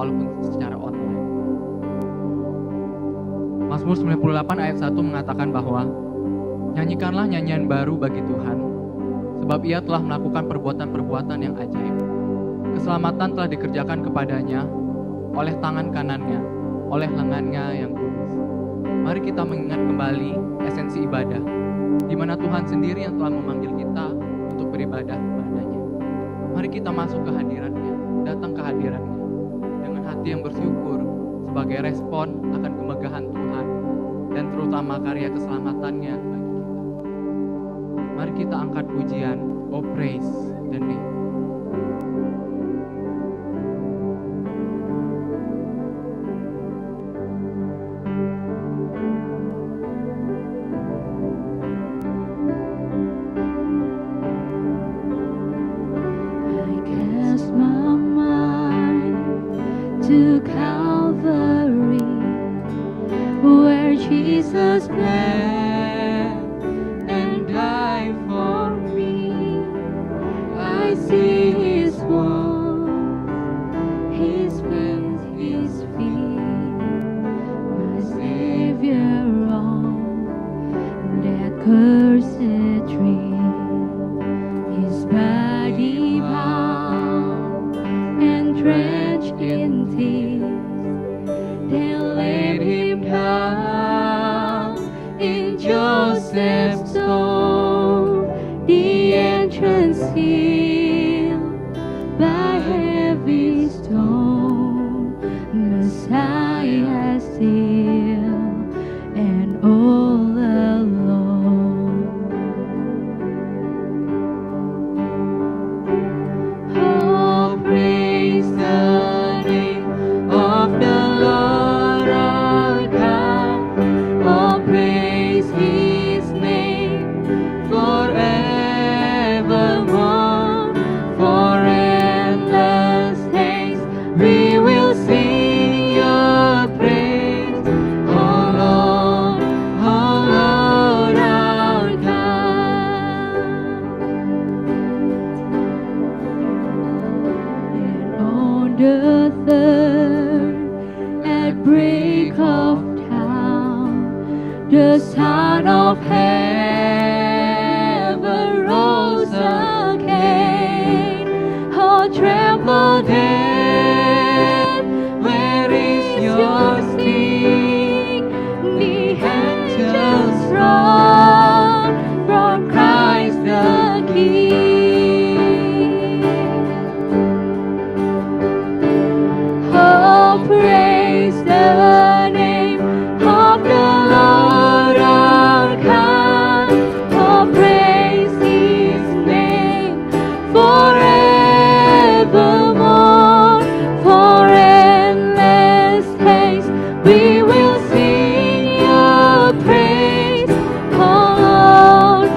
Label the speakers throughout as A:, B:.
A: walaupun secara online. Mazmur 98 ayat 1 mengatakan bahwa nyanyikanlah nyanyian baru bagi Tuhan, sebab Ia telah melakukan perbuatan-perbuatan yang ajaib. Keselamatan telah dikerjakan kepadanya oleh tangan kanannya, oleh lengannya yang kudus. Mari kita mengingat kembali esensi ibadah, di mana Tuhan sendiri yang telah memanggil kita untuk beribadah kepadanya. Mari kita masuk ke hadirat-Nya, datang ke hadirat-Nya dengan hati yang bersyukur sebagai respon akan kemegahan Tuhan dan terutama karya keselamatannya bagi kita. Mari kita angkat pujian, oh praise the name.
B: To Calvary, where Jesus bled and died for me. I see His wounds, His hands, His feet, my Savior on that cursed tree. His body bound and drenched in tears, they laid Him down in Joseph's stone, the entrance sealed by heavy stone. Messiah still and all alone. Oh, praise the name of the Lord our God. Oh, praise His name forevermore. For endless days we will sing Your praise. Oh Lord our God. And on the third, at break of dawn, the Son of Heaven rose again. Oh, tremble dead, where is Your sting? The angels run from Christ the King. Oh, praise the name of the Lord our God. Oh, praise His name forevermore. For endless days we will sing Your praise. Oh Lord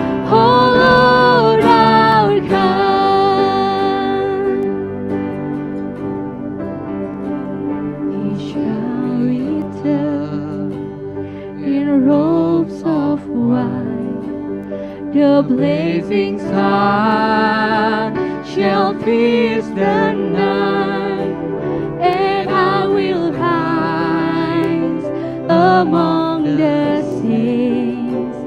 B: our God. He shall return in robes of white. The blazing sun shall pierce the night, and I will rise among the saints,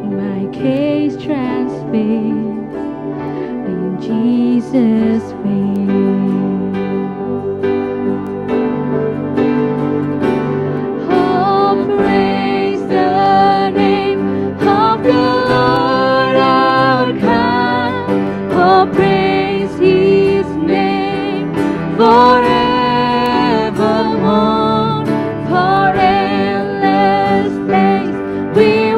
B: my case transfixed in Jesus' face. Oh, praise the name of the Lord our God. Oh, praise His name forevermore. For endless days we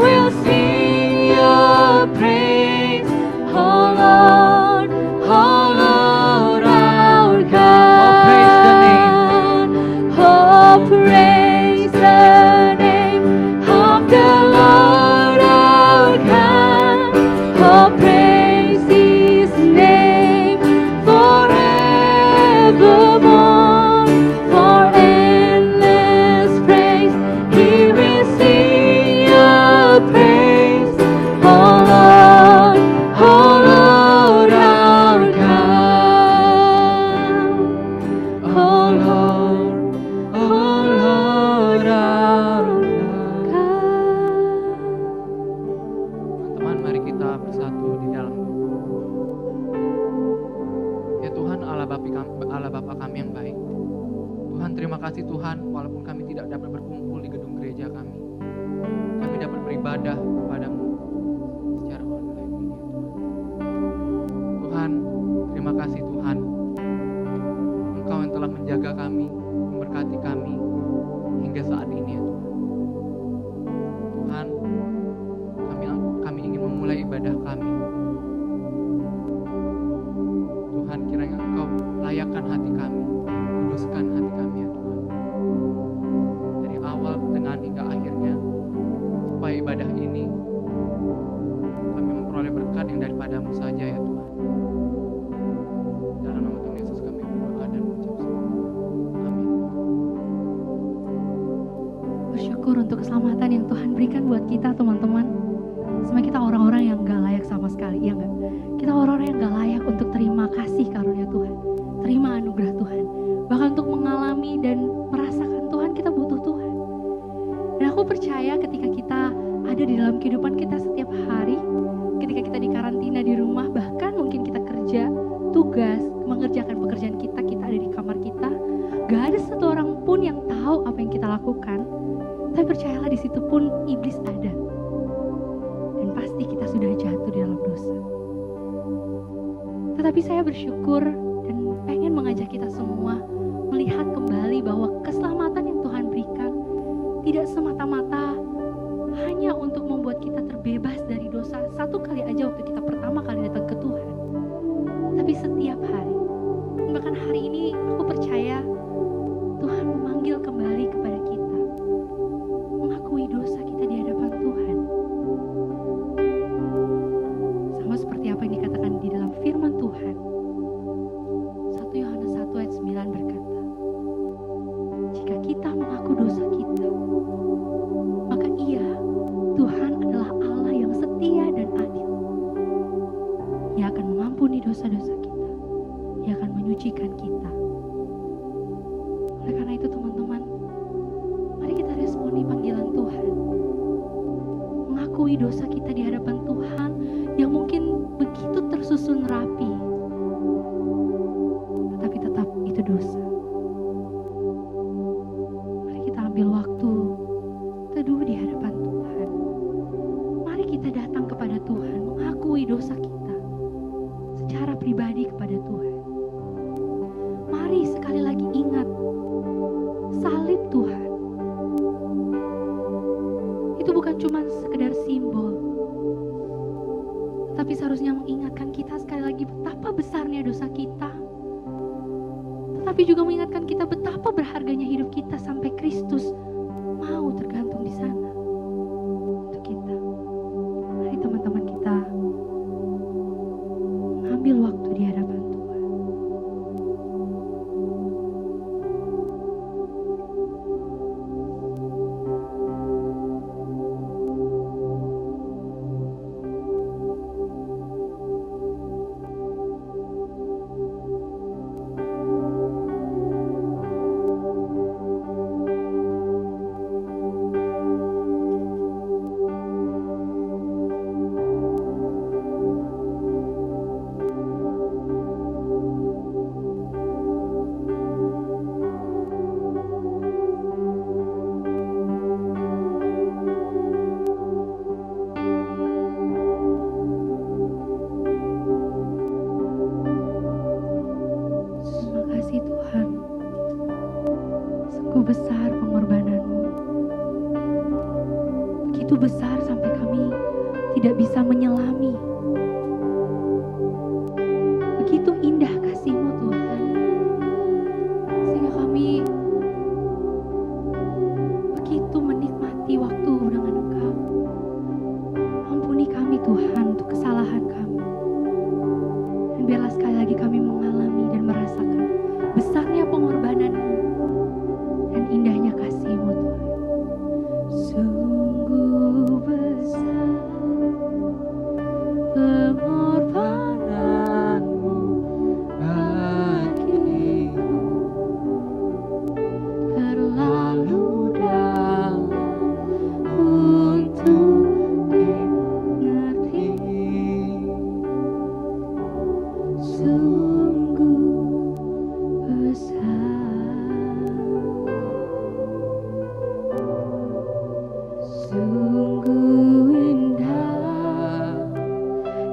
A: Allah Bapa kami yang baik. Tuhan, terima kasih Tuhan, walaupun kami tidak dapat berkumpul di gedung gereja kami dapat beribadah kepadamu secara online ini ya Tuhan. Tuhan, terima kasih Tuhan, Engkau yang telah menjaga kami, memberkati kami hingga saat ini ya Tuhan. Tuhan, kami ingin memulai ibadah kami. Tuhan, kiranya Engkau layakkan hati kami, kuduskan hati kami ya Tuhan. Dari awal, pertengahan hingga akhirnya, supaya ibadah ini kami memperoleh berkat yang daripadamu saja ya Tuhan. Dalam nama Tuhan Yesus kami berdoa dan mengucap syukur. Amin.
B: Bersyukur untuk keselamatan yang Tuhan berikan buat kita teman-teman. Sebenarnya kita orang-orang yang gak layak sama sekali, ya gak? Kita orang-orang yang gak layak untuk terima kasih karunia Tuhan, terima anugerah Tuhan, bahkan untuk mengalami dan merasakan Tuhan, kita butuh Tuhan. Dan aku percaya ketika kita ada di dalam kehidupan kita setiap hari, ketika kita di karantina di rumah, bahkan mungkin kita kerja, tugas, mengerjakan pekerjaan kita ada di kamar kita, gak ada satu orang pun yang tahu apa yang kita lakukan. Tapi percayalah, di situ pun iblis ada. Dan pasti kita sudah jatuh di dalam dosa. Tetapi saya bersyukur dan pengen mengajak kita semua melihat kembali bahwa keselamatan yang Tuhan berikan tidak semata-mata hanya untuk membuat kita terbebas dari dosa satu kali aja waktu kita pertama kali datang ke Tuhan. Tapi setiap hari. Bahkan hari ini aku percaya Tuhan memanggil kembali kepada kita, mengakui dosa kita di hadapan Tuhan. Sama seperti apa yang dikatakan di dalam firman Tuhan. 1 Yohanes 1 ayat 9 berkata, jika kita mengaku dosa kita, maka Ia, Tuhan adalah Allah yang setia dan adil. Ia akan mengampuni dosa-dosa kita. Ia akan menyucikan kita. Oleh karena itu teman-teman, mari kita responi panggilan Tuhan. Mengakui dosa kita di hadapan Tuhan yang mungkin begitu tersusun rapi, tetapi tetap itu dosa. Mari kita ambil waktu teduh di hadapan Tuhan. Mari kita datang kepada Tuhan, mengakui dosa kita secara pribadi kepada Tuhan. Mari sekali lagi ingat salib Tuhan. Itu bukan cuma sekedar simbol, tapi seharusnya mengingatkan kita sekali lagi betapa besarnya dosa kita, tetapi juga mengingatkan kita betapa berharganya hidup kita sampai Kristus mau tergantung di sana untuk kita. Mari teman-teman kita mengambil waktu di hadapan Tuhan. Besar pengorbanan-Mu, begitu besar sampai kami tidak bisa menyelami. Begitu indah kasih-Mu Tuhan, sehingga kami begitu menikmati waktu dengan Engkau. Ampuni kami Tuhan untuk kesalahan kami, dan biarlah sekali lagi kami mengalami dan merasakan besarnya pengorbanan-Mu dan indahnya kasih-Mu Tuhan. Sungguh besar pengorbanan-Mu bagiku, terlalu dalam untuk dimengerti. Sungguh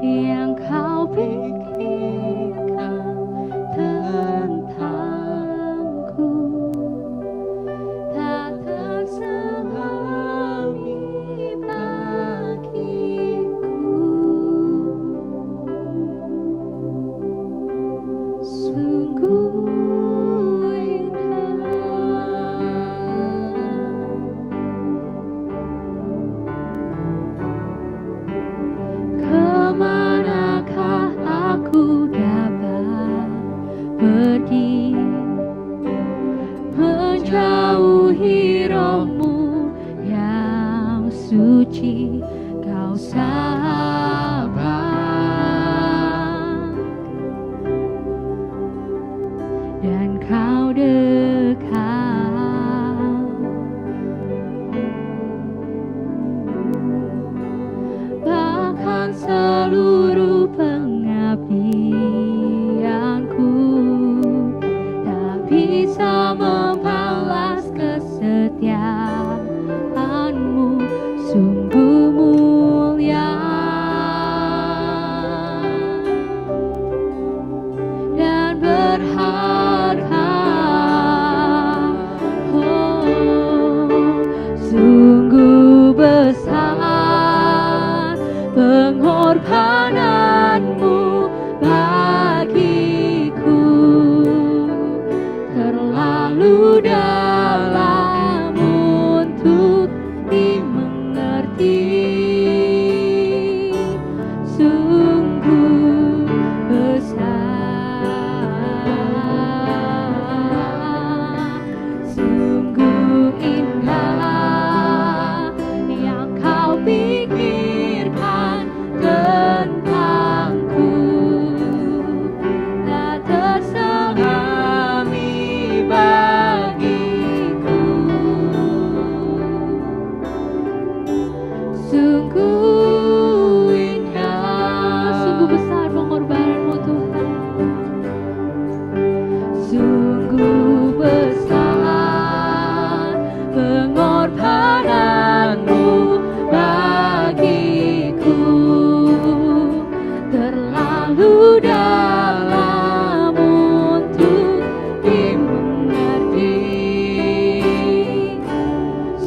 B: yang kau pikirkan tentangku tak terselami bagiku. Sungguh kemanakah aku dapat pergi menjauhi rohmu yang suci, kau sahabat dan kau dekat. Bahkan seluruh pengabdianku tak bisa membalas kesetiaanmu, sungguh mulia dan berharga. Oh, sungguh besar pengorbananmu bagiku, terlalu dalam untuk dimengerti. Sungguh besar, sungguh indah yang kau pikirkan tentangku, tak terselami bagiku. Sungguh indah, sungguh besar pengorbananmu Tuhan. Sungguh besar pengorbananmu bagiku, terlalu dalam untuk dimengerti.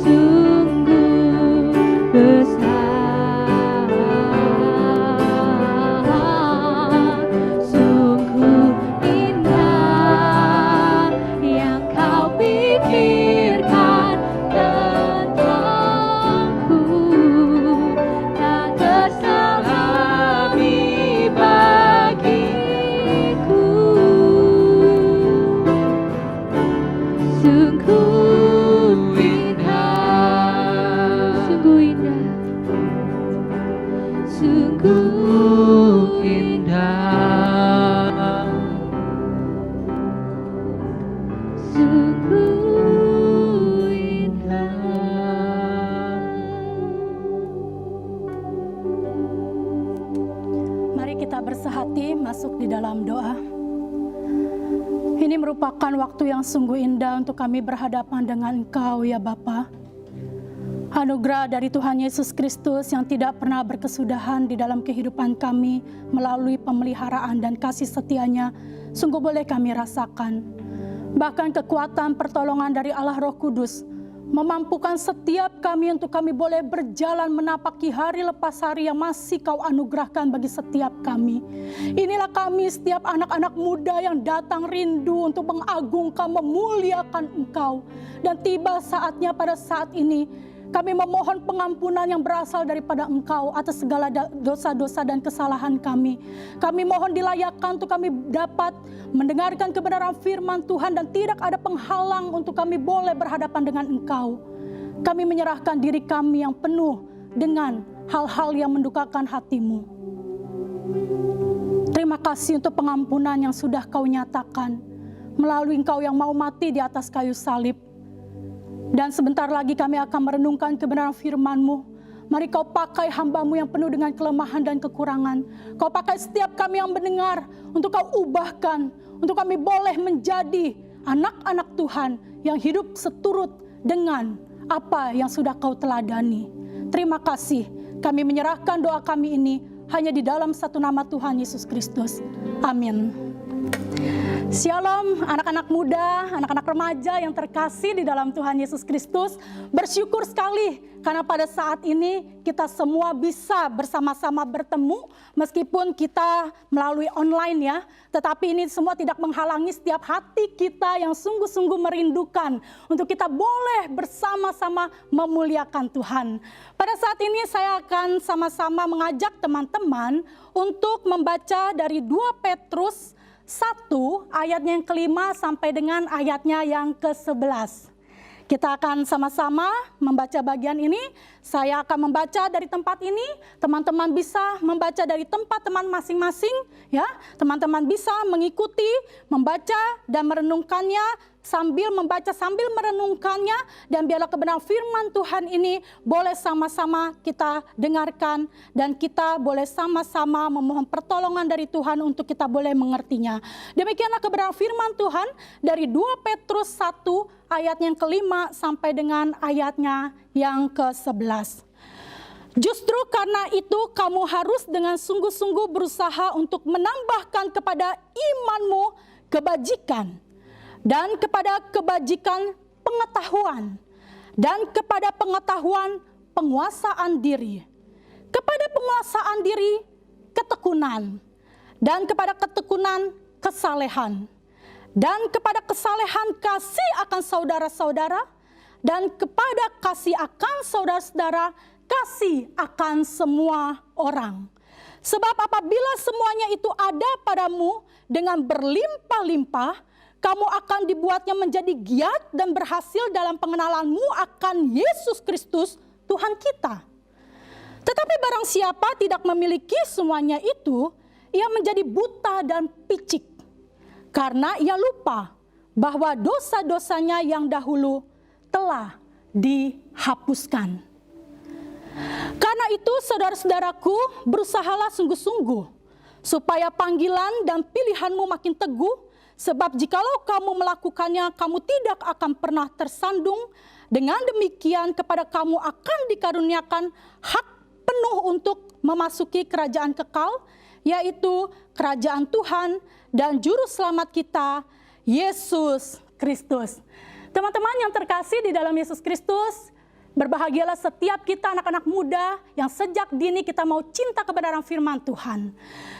B: Sungguh besar, sungguh indah yang kau pikirkan tentangku, tak terselami bagiku. Sungguh indah, sungguh indah, sungguh indah, sungguh indah.
C: Mari kita bersehati masuk di dalam doa. Ini merupakan waktu yang sungguh indah untuk kami berhadapan dengan Engkau ya Bapa. Anugerah dari Tuhan Yesus Kristus yang tidak pernah berkesudahan di dalam kehidupan kami melalui pemeliharaan dan kasih setia-Nya sungguh boleh kami rasakan. Bahkan kekuatan pertolongan dari Allah Roh Kudus memampukan setiap kami untuk kami boleh berjalan menapaki hari lepas hari yang masih Kau anugerahkan bagi setiap kami. Inilah kami, setiap anak-anak muda yang datang rindu untuk mengagungkan, memuliakan Engkau. Dan tiba saatnya pada saat ini kami memohon pengampunan yang berasal daripada Engkau atas segala dosa-dosa dan kesalahan kami. Kami mohon dilayakkan untuk kami dapat mendengarkan kebenaran firman Tuhan dan tidak ada penghalang untuk kami boleh berhadapan dengan Engkau. Kami menyerahkan diri kami yang penuh dengan hal-hal yang mendukakan hati-Mu. Terima kasih untuk pengampunan yang sudah Kau nyatakan melalui Engkau yang mau mati di atas kayu salib. Dan sebentar lagi kami akan merenungkan kebenaran firman-Mu. Mari Kau pakai hamba-Mu yang penuh dengan kelemahan dan kekurangan. Kau pakai setiap kami yang mendengar untuk Kau ubahkan, untuk kami boleh menjadi anak-anak Tuhan yang hidup seturut dengan apa yang sudah Kau teladani. Terima kasih, kami menyerahkan doa kami ini hanya di dalam satu nama Tuhan Yesus Kristus. Amin. Shalom anak-anak muda, anak-anak remaja yang terkasih di dalam Tuhan Yesus Kristus. Bersyukur sekali karena pada saat ini kita semua bisa bersama-sama bertemu meskipun kita melalui online ya. Tetapi ini semua tidak menghalangi setiap hati kita yang sungguh-sungguh merindukan untuk kita boleh bersama-sama memuliakan Tuhan. Pada saat ini saya akan sama-sama mengajak teman-teman untuk membaca dari 2 Petrus 1 ayatnya yang ke-5 sampai dengan ayatnya yang ke-11. Kita akan sama-sama membaca bagian ini. Saya akan membaca dari tempat ini. Teman-teman bisa membaca dari tempat teman masing-masing, ya. Teman-teman bisa mengikuti, membaca dan merenungkannya sambil membaca, sambil merenungkannya, dan biarlah kebenaran firman Tuhan ini boleh sama-sama kita dengarkan dan kita boleh sama-sama memohon pertolongan dari Tuhan untuk kita boleh mengertinya. Demikianlah kebenaran firman Tuhan dari 2 Petrus 1 ayat yang ke-5 sampai dengan ayatnya yang ke-11. Justru karena itu kamu harus dengan sungguh-sungguh berusaha untuk menambahkan kepada imanmu kebajikan, dan kepada kebajikan pengetahuan, dan kepada pengetahuan penguasaan diri, kepada penguasaan diri ketekunan, dan kepada ketekunan kesalehan, dan kepada kesalehan kasih akan saudara-saudara, dan kepada kasih akan saudara-saudara kasih akan semua orang. Sebab apabila semuanya itu ada padamu dengan berlimpah-limpah, kamu akan dibuatnya menjadi giat dan berhasil dalam pengenalanmu akan Yesus Kristus Tuhan kita. Tetapi barang siapa tidak memiliki semuanya itu, ia menjadi buta dan picik, karena ia lupa bahwa dosa-dosanya yang dahulu telah dihapuskan. Karena itu saudara-saudaraku, berusahalah sungguh-sungguh supaya panggilan dan pilihanmu makin teguh. Sebab jikalau kamu melakukannya, kamu tidak akan pernah tersandung. Dengan demikian kepada kamu akan dikaruniakan hak penuh untuk memasuki kerajaan kekal, yaitu kerajaan Tuhan dan Juru Selamat kita, Yesus Kristus. Teman-teman yang terkasih di dalam Yesus Kristus, berbahagialah setiap kita anak-anak muda yang sejak dini kita mau cinta kebenaran firman Tuhan.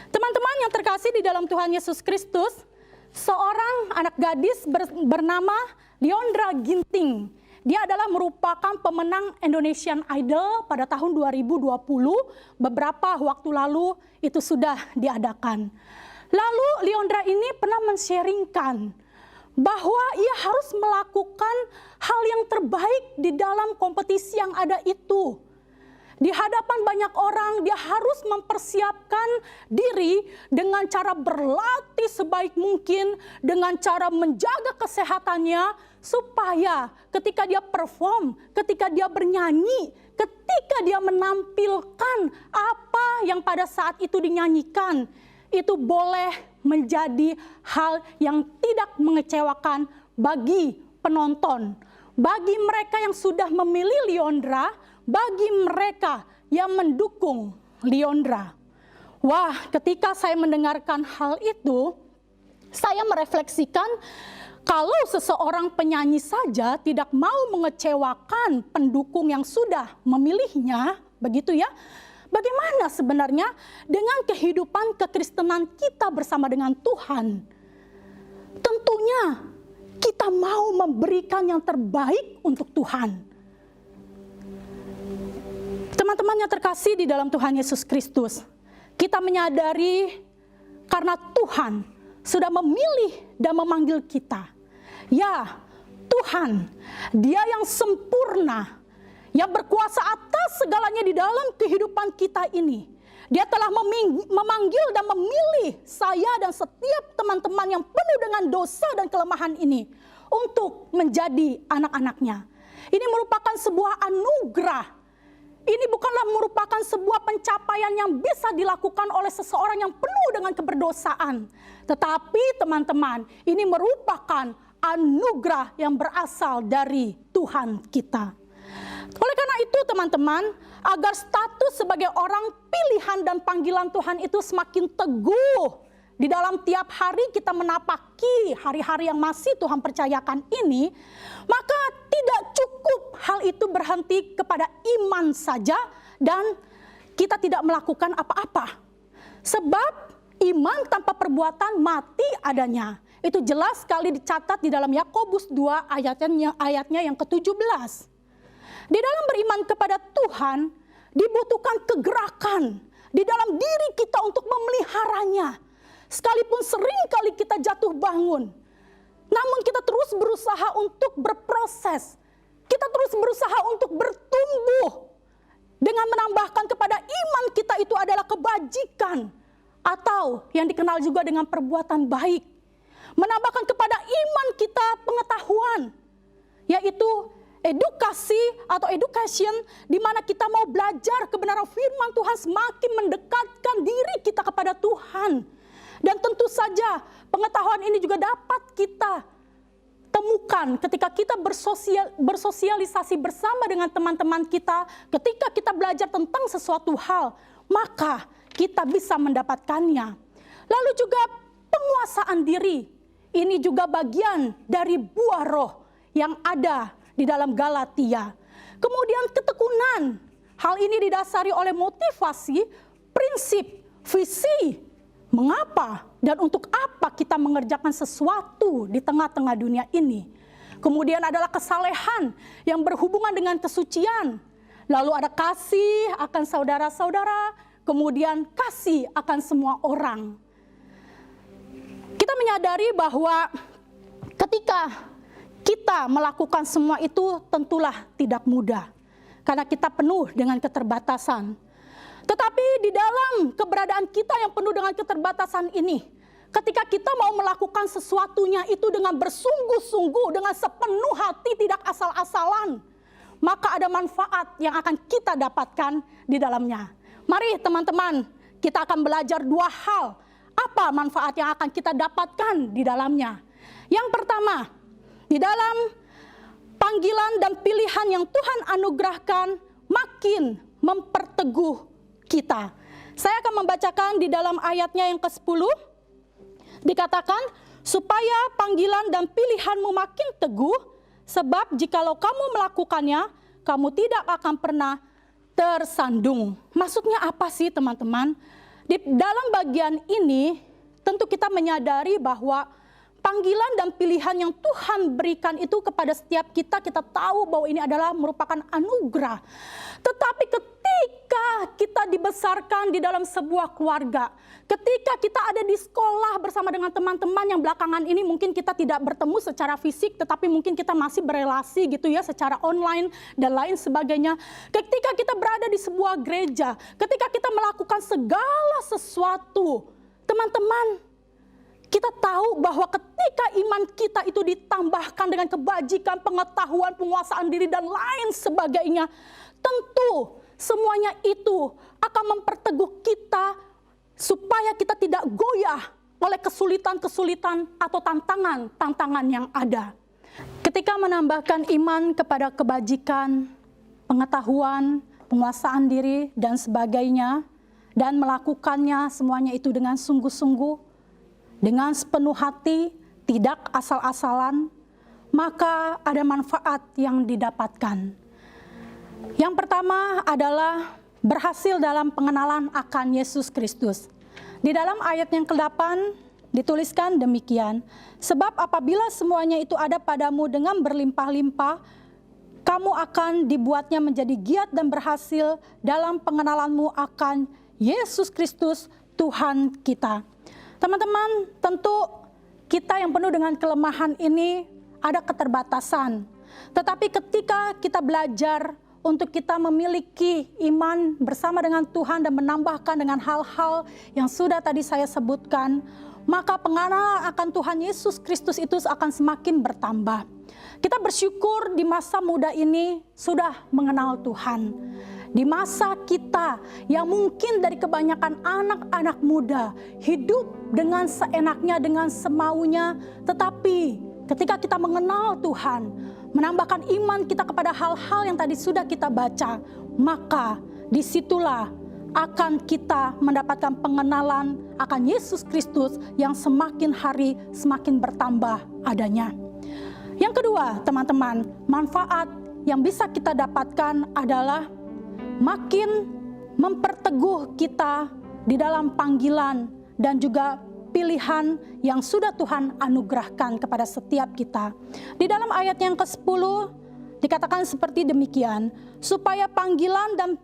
C: Teman-teman yang terkasih di dalam Tuhan Yesus Kristus, seorang anak gadis bernama Leondra Ginting. Dia adalah merupakan pemenang Indonesian Idol pada tahun 2020. Beberapa waktu lalu itu sudah diadakan. Lalu Leondra ini pernah men-sharingkan bahwa ia harus melakukan hal yang terbaik di dalam kompetisi yang ada itu. Di hadapan banyak orang, dia harus mempersiapkan diri dengan cara berlatih sebaik mungkin, dengan cara menjaga kesehatannya, supaya ketika dia perform, ketika dia bernyanyi, ketika dia menampilkan apa yang pada saat itu dinyanyikan, itu boleh menjadi hal yang tidak mengecewakan bagi penonton, bagi mereka yang sudah memilih Leondra, bagi mereka yang mendukung Leondra. Wah, ketika saya mendengarkan hal itu, saya merefleksikan kalau seseorang penyanyi saja tidak mau mengecewakan pendukung yang sudah memilihnya, begitu ya, bagaimana sebenarnya dengan kehidupan kekristenan kita bersama dengan Tuhan? Tentunya kita mau memberikan yang terbaik untuk Tuhan. Teman-teman yang terkasih di dalam Tuhan Yesus Kristus, kita menyadari karena Tuhan sudah memilih dan memanggil kita. Ya, Tuhan, Dia yang sempurna, yang berkuasa atas segalanya di dalam kehidupan kita ini. Dia telah memanggil dan memilih saya dan setiap teman-teman yang penuh dengan dosa dan kelemahan ini untuk menjadi anak-anaknya. Ini merupakan sebuah anugerah. Ini bukanlah merupakan sebuah pencapaian yang bisa dilakukan oleh seseorang yang penuh dengan keberdosaan. Tetapi teman-teman, ini merupakan anugerah yang berasal dari Tuhan kita. Oleh karena itu teman-teman, agar status sebagai orang pilihan dan panggilan Tuhan itu semakin teguh di dalam tiap hari kita menapaki hari-hari yang masih Tuhan percayakan ini, maka tidak cukup hal itu berhenti kepada iman saja dan kita tidak melakukan apa-apa. Sebab iman tanpa perbuatan mati adanya. Itu jelas sekali dicatat di dalam Yakobus 2 ayatnya yang ke-17. Di dalam beriman kepada Tuhan dibutuhkan kegerakan di dalam diri kita untuk memeliharanya. Sekalipun sering kali kita jatuh bangun, namun kita terus berusaha untuk berproses. Kita terus berusaha untuk bertumbuh dengan menambahkan kepada iman kita itu adalah kebajikan atau yang dikenal juga dengan perbuatan baik. Menambahkan kepada iman kita pengetahuan, yaitu edukasi atau education, di mana kita mau belajar kebenaran firman Tuhan semakin mendekatkan diri kita kepada Tuhan. Dan tentu saja pengetahuan ini juga dapat kita temukan ketika kita bersosialisasi bersama dengan teman-teman kita. Ketika kita belajar tentang sesuatu hal, maka kita bisa mendapatkannya. Lalu juga penguasaan diri. Ini juga bagian dari buah roh yang ada di dalam Galatia. Kemudian ketekunan. Hal ini didasari oleh motivasi, prinsip, visi. Mengapa dan untuk apa kita mengerjakan sesuatu di tengah-tengah dunia ini. Kemudian adalah kesalehan yang berhubungan dengan kesucian. Lalu ada kasih akan saudara-saudara. Kemudian kasih akan semua orang. Kita menyadari bahwa ketika kita melakukan semua itu tentulah tidak mudah. Karena kita penuh dengan keterbatasan. Tetapi di dalam keberadaan kita yang penuh dengan keterbatasan ini, ketika kita mau melakukan sesuatunya itu dengan bersungguh-sungguh, dengan sepenuh hati, tidak asal-asalan, maka ada manfaat yang akan kita dapatkan di dalamnya. Mari teman-teman, kita akan belajar dua hal. Apa manfaat yang akan kita dapatkan di dalamnya? Yang pertama, di dalam panggilan dan pilihan yang Tuhan anugerahkan makin memperteguh kita. Saya akan membacakan di dalam ayatnya yang ke-10. Dikatakan, supaya panggilan dan pilihanmu makin teguh, sebab jikalau kamu melakukannya, kamu tidak akan pernah tersandung. Maksudnya apa sih teman-teman? Di dalam bagian ini, tentu kita menyadari bahwa panggilan dan pilihan yang Tuhan berikan itu kepada setiap kita, kita tahu bahwa ini adalah merupakan anugerah. Tetapi ketika kita dibesarkan di dalam sebuah keluarga, ketika kita ada di sekolah bersama dengan teman-teman yang belakangan ini mungkin kita tidak bertemu secara fisik, tetapi mungkin kita masih berelasi gitu ya secara online dan lain sebagainya. Ketika kita berada di sebuah gereja, ketika kita melakukan segala sesuatu, teman-teman, kita tahu bahwa ketika iman kita itu ditambahkan dengan kebajikan, pengetahuan, penguasaan diri, dan lain sebagainya, tentu semuanya itu akan memperteguh kita supaya kita tidak goyah oleh kesulitan-kesulitan atau tantangan-tantangan yang ada. Ketika menambahkan iman kepada kebajikan, pengetahuan, penguasaan diri, dan sebagainya, dan melakukannya semuanya itu dengan sungguh-sungguh, dengan sepenuh hati, tidak asal-asalan, maka ada manfaat yang didapatkan. Yang pertama adalah berhasil dalam pengenalan akan Yesus Kristus. Di dalam ayat yang ke-8 dituliskan demikian, sebab apabila semuanya itu ada padamu dengan berlimpah-limpah, kamu akan dibuatnya menjadi giat dan berhasil dalam pengenalanmu akan Yesus Kristus Tuhan kita. Teman-teman, tentu kita yang penuh dengan kelemahan ini ada keterbatasan. Tetapi ketika kita belajar untuk kita memiliki iman bersama dengan Tuhan dan menambahkan dengan hal-hal yang sudah tadi saya sebutkan, maka pengenalan akan Tuhan Yesus Kristus itu akan semakin bertambah. Kita bersyukur di masa muda ini sudah mengenal Tuhan. Di masa kita yang mungkin dari kebanyakan anak-anak muda hidup dengan seenaknya, dengan semaunya, tetapi ketika kita mengenal Tuhan, menambahkan iman kita kepada hal-hal yang tadi sudah kita baca, maka disitulah akan kita mendapatkan pengenalan akan Yesus Kristus yang semakin hari semakin bertambah adanya. Yang kedua, teman-teman, manfaat yang bisa kita dapatkan adalah makin memperteguh kita di dalam panggilan dan juga pilihan yang sudah Tuhan anugerahkan kepada setiap kita. Di dalam ayat yang ke-10 dikatakan seperti demikian, supaya panggilan dan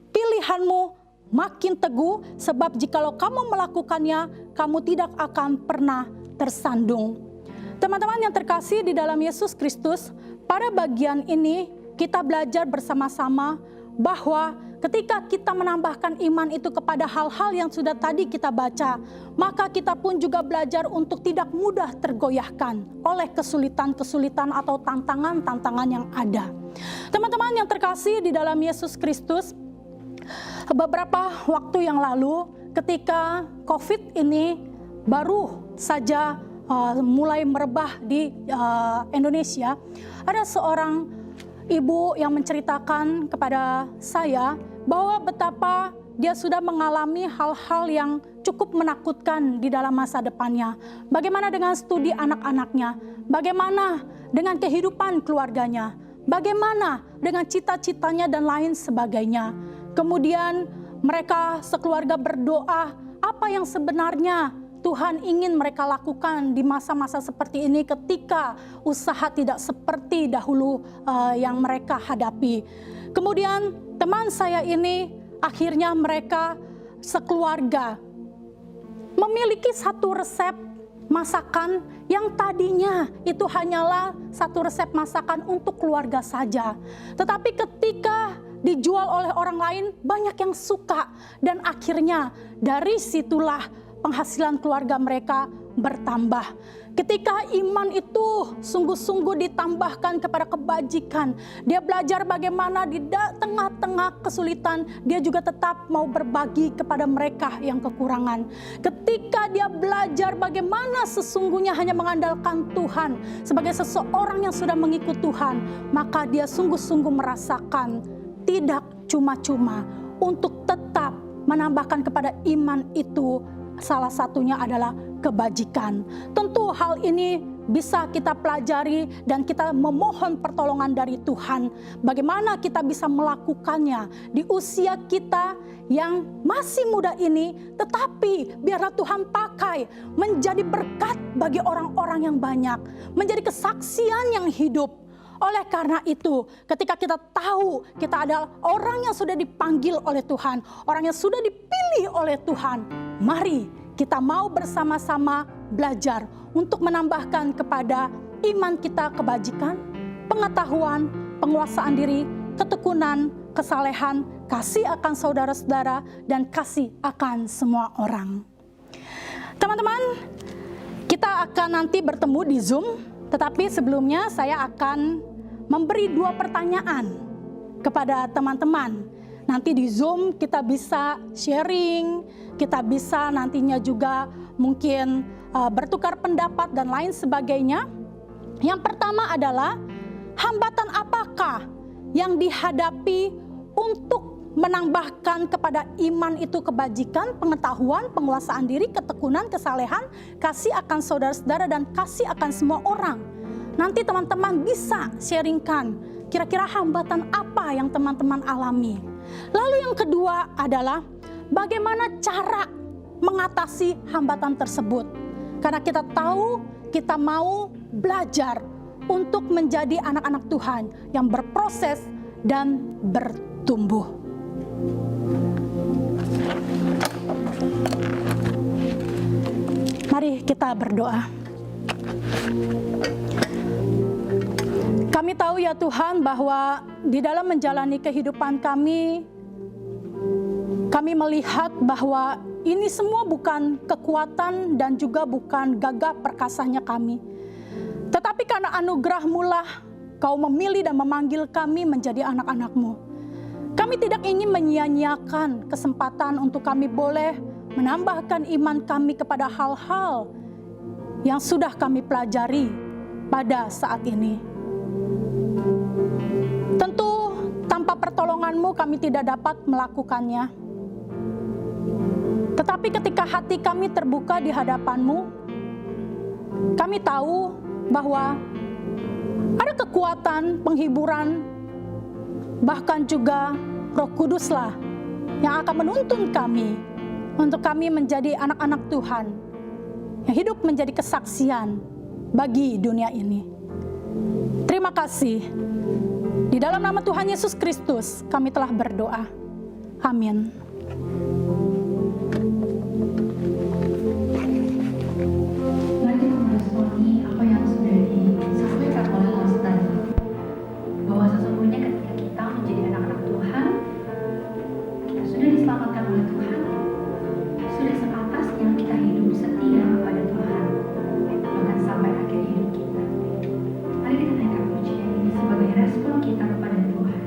C: pilihanmu makin teguh, sebab jikalau kamu melakukannya, kamu tidak akan pernah tersandung. Teman-teman yang terkasih di dalam Yesus Kristus, pada bagian ini kita belajar bersama-sama bahwa ketika kita menambahkan iman itu kepada hal-hal yang sudah tadi kita baca, maka kita pun juga belajar untuk tidak mudah tergoyahkan oleh kesulitan-kesulitan atau tantangan-tantangan yang ada. Teman-teman yang terkasih di dalam Yesus Kristus, beberapa waktu yang lalu ketika COVID ini baru saja mulai merebah di Indonesia, ada seorang ibu yang menceritakan kepada saya bahwa betapa dia sudah mengalami hal-hal yang cukup menakutkan di dalam masa depannya. Bagaimana dengan studi anak-anaknya? Bagaimana dengan kehidupan keluarganya? Bagaimana dengan cita-citanya dan lain sebagainya? Kemudian mereka sekeluarga berdoa, apa yang sebenarnya Tuhan ingin mereka lakukan di masa-masa seperti ini ketika usaha tidak seperti dahulu yang mereka hadapi. Kemudian teman saya ini akhirnya mereka sekeluarga memiliki satu resep masakan yang tadinya itu hanyalah satu resep masakan untuk keluarga saja. Tetapi ketika dijual oleh orang lain, banyak yang suka dan akhirnya dari situlah penghasilan keluarga mereka bertambah. Ketika iman itu sungguh-sungguh ditambahkan kepada kebajikan, dia belajar bagaimana di tengah-tengah kesulitan, dia juga tetap mau berbagi kepada mereka yang kekurangan. Ketika dia belajar bagaimana sesungguhnya hanya mengandalkan Tuhan sebagai seseorang yang sudah mengikut Tuhan, maka dia sungguh-sungguh merasakan tidak cuma-cuma untuk tetap menambahkan kepada iman itu. Salah satunya adalah kebajikan. Tentu hal ini bisa kita pelajari dan kita memohon pertolongan dari Tuhan. Bagaimana kita bisa melakukannya di usia kita yang masih muda ini, tetapi biarlah Tuhan pakai menjadi berkat bagi orang-orang yang banyak, menjadi kesaksian yang hidup. Oleh karena itu, ketika kita tahu kita adalah orang yang sudah dipanggil oleh Tuhan, orang yang sudah dipilih oleh Tuhan, mari kita mau bersama-sama belajar untuk menambahkan kepada iman kita kebajikan, pengetahuan, penguasaan diri, ketekunan, kesalehan, kasih akan saudara-saudara, dan kasih akan semua orang. Teman-teman, kita akan nanti bertemu di Zoom, tetapi sebelumnya saya akan memberi 2 pertanyaan kepada teman-teman. Nanti di Zoom kita bisa sharing, kita bisa nantinya juga mungkin bertukar pendapat dan lain sebagainya. Yang pertama adalah, hambatan apakah yang dihadapi untuk menambahkan kepada iman itu kebajikan, pengetahuan, penguasaan diri, ketekunan, kesalehan, kasih akan saudara-saudara, dan kasih akan semua orang. Nanti teman-teman bisa sharingkan kira-kira hambatan apa yang teman-teman alami. Lalu yang kedua adalah bagaimana cara mengatasi hambatan tersebut. Karena kita tahu kita mau belajar untuk menjadi anak-anak Tuhan yang berproses dan bertumbuh. Mari kita berdoa. Kami tahu ya Tuhan bahwa di dalam menjalani kehidupan kami melihat bahwa ini semua bukan kekuatan dan juga bukan gagah perkasanya kami. Tetapi karena anugerah-Mu lah Kau memilih dan memanggil kami menjadi anak-anak-Mu. Kami tidak ingin menyia-nyiakan kesempatan untuk kami boleh menambahkan iman kami kepada hal-hal yang sudah kami pelajari pada saat ini. pertolongan-Mu kami tidak dapat melakukannya. Tetapi ketika hati kami terbuka di hadapan-Mu, kami tahu bahwa ada kekuatan, penghiburan, bahkan juga Roh Kuduslah yang akan menuntun kami untuk kami menjadi anak-anak Tuhan yang hidup menjadi kesaksian bagi dunia ini. Terima kasih. Di dalam nama Tuhan Yesus Kristus kami telah berdoa. Amin.
B: Mari kita meresponi apa yang sudah disampaikan oleh Mas tadi, bahwa sesungguhnya ketika kita menjadi anak-anak Tuhan, kita sudah diselamatkan oleh Tuhan, sudah sepantasnya kita hidup setia kepada Tuhan bahkan sampai akhir hidup kita. Mari kita naikkan pujian ini sebagai respon kita kepada Tuhan.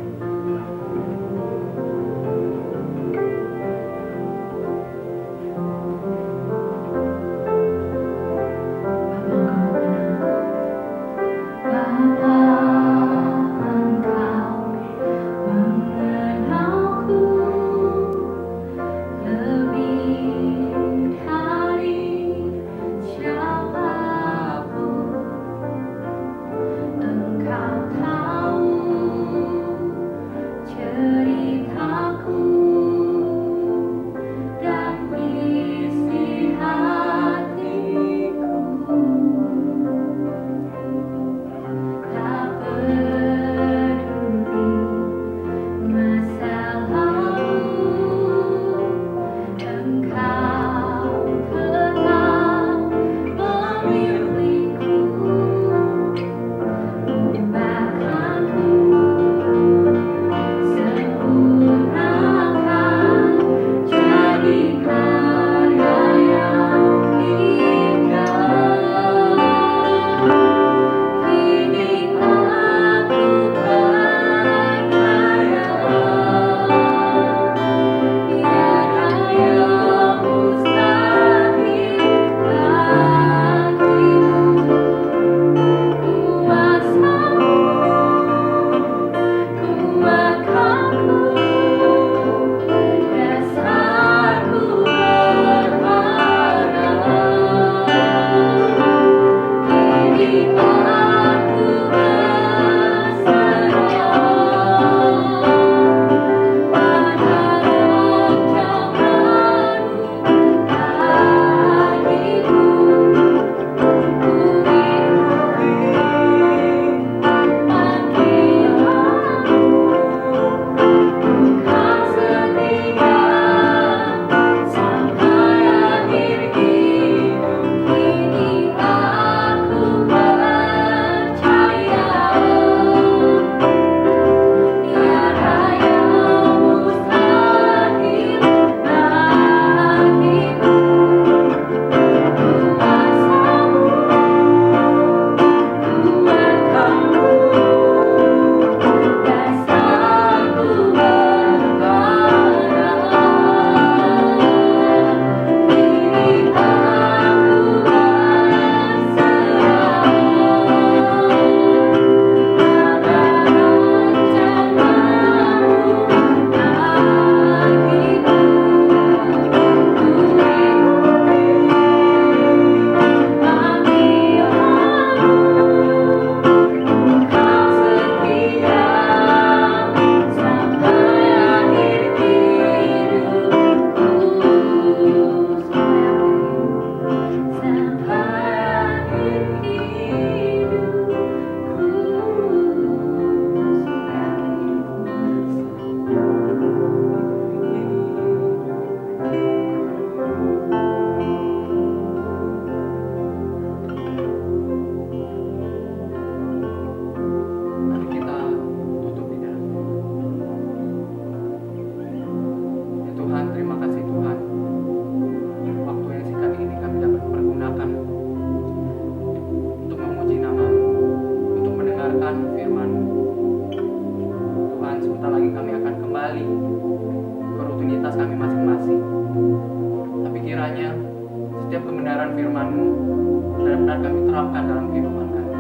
A: benar-benar kami terapkan dalam kehidupan kami.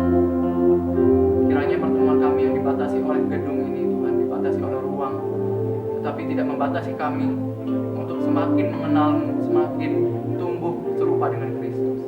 A: Kiranya pertemuan kami yang dibatasi oleh gedung ini, Tuhan, dibatasi dibatasi oleh ruang, tetapi tidak membatasi kami untuk semakin mengenalmu, semakin tumbuh serupa dengan Kristus.